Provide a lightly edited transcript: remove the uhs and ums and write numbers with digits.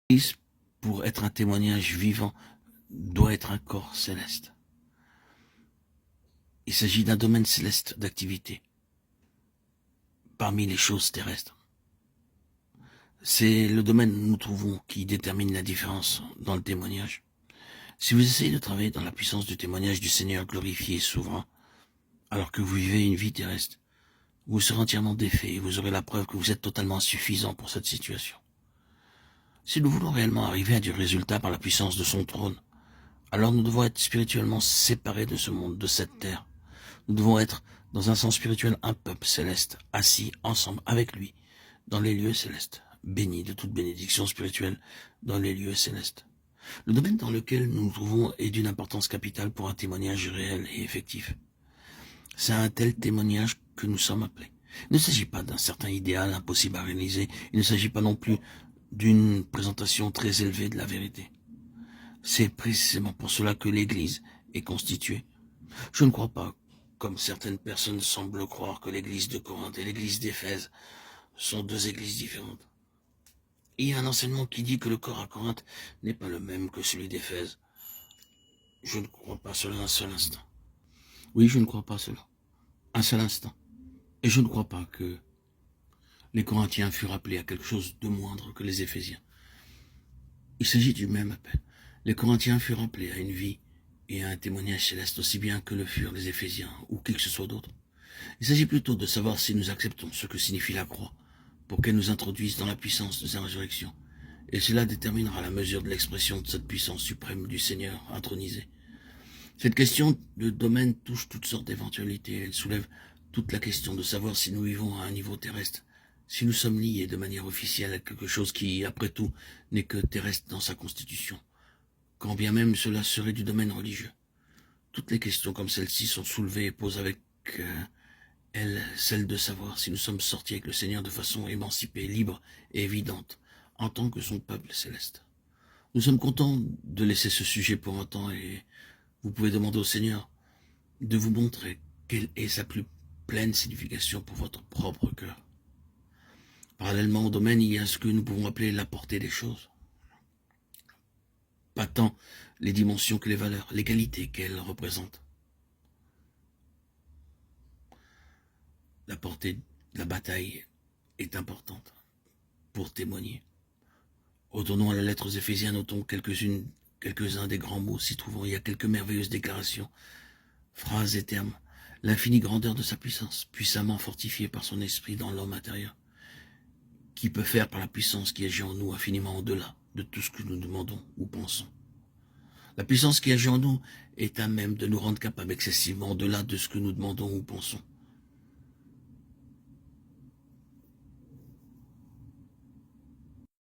l'Église, pour être un témoignage vivant, doit être un corps céleste. Il s'agit d'un domaine céleste d'activité parmi les choses terrestres. C'est le domaine où nous trouvons qui détermine la différence dans le témoignage. Si vous essayez de travailler dans la puissance du témoignage du Seigneur glorifié et souverain, alors que vous vivez une vie terrestre, vous serez entièrement défait et vous aurez la preuve que vous êtes totalement insuffisant pour cette situation. Si nous voulons réellement arriver à du résultat par la puissance de son trône, alors nous devons être spirituellement séparés de ce monde, de cette terre. Nous devons être, dans un sens spirituel, un peuple céleste, assis ensemble avec lui, dans les lieux célestes, bénis de toute bénédiction spirituelle dans les lieux célestes. Le domaine dans lequel nous nous trouvons est d'une importance capitale pour un témoignage réel et effectif. C'est à un tel témoignage que nous sommes appelés. Il ne s'agit pas d'un certain idéal impossible à réaliser, il ne s'agit pas non plus d'une présentation très élevée de la vérité. C'est précisément pour cela que l'Église est constituée. Je ne crois pas, comme certaines personnes semblent croire, que l'Église de Corinthe et l'Église d'Éphèse sont deux églises différentes. Il y a un enseignement qui dit que le corps à Corinthe n'est pas le même que celui d'Éphèse. Je ne crois pas cela un seul instant. Oui, je ne crois pas cela. Un seul instant. Et je ne crois pas que les Corinthiens furent appelés à quelque chose de moindre que les Éphésiens. Il s'agit du même appel. Les Corinthiens furent appelés à une vie et à un témoignage céleste aussi bien que le furent les Éphésiens ou qui que ce soit d'autre. Il s'agit plutôt de savoir si nous acceptons ce que signifie la croix pour qu'elle nous introduise dans la puissance de sa résurrection. Et cela déterminera la mesure de l'expression de cette puissance suprême du Seigneur intronisé. Cette question de domaine touche toutes sortes d'éventualités. Elle soulève toute la question de savoir si nous vivons à un niveau terrestre, si nous sommes liés de manière officielle à quelque chose qui, après tout, n'est que terrestre dans sa constitution, quand bien même cela serait du domaine religieux. Toutes les questions comme celle-ci sont soulevées et posent avec elle celle de savoir si nous sommes sortis avec le Seigneur de façon émancipée, libre et évidente, en tant que son peuple céleste. Nous sommes contents de laisser ce sujet pour un temps et vous pouvez demander au Seigneur de vous montrer quelle est sa plus pleine signification pour votre propre cœur. Parallèlement au domaine, il y a ce que nous pouvons appeler la portée des choses. Pas tant les dimensions que les valeurs, les qualités qu'elles représentent. La portée de la bataille est importante pour témoigner. Retournons à la lettre aux Éphésiens, notons quelques-uns des grands mots s'y trouvant. Il y a quelques merveilleuses déclarations, phrases et termes. L'infinie grandeur de sa puissance, puissamment fortifiée par son esprit dans l'homme intérieur, qui peut faire par la puissance qui agit en nous infiniment au-delà de tout ce que nous demandons ou pensons. La puissance qui agit en nous est à même de nous rendre capables excessivement au-delà de ce que nous demandons ou pensons.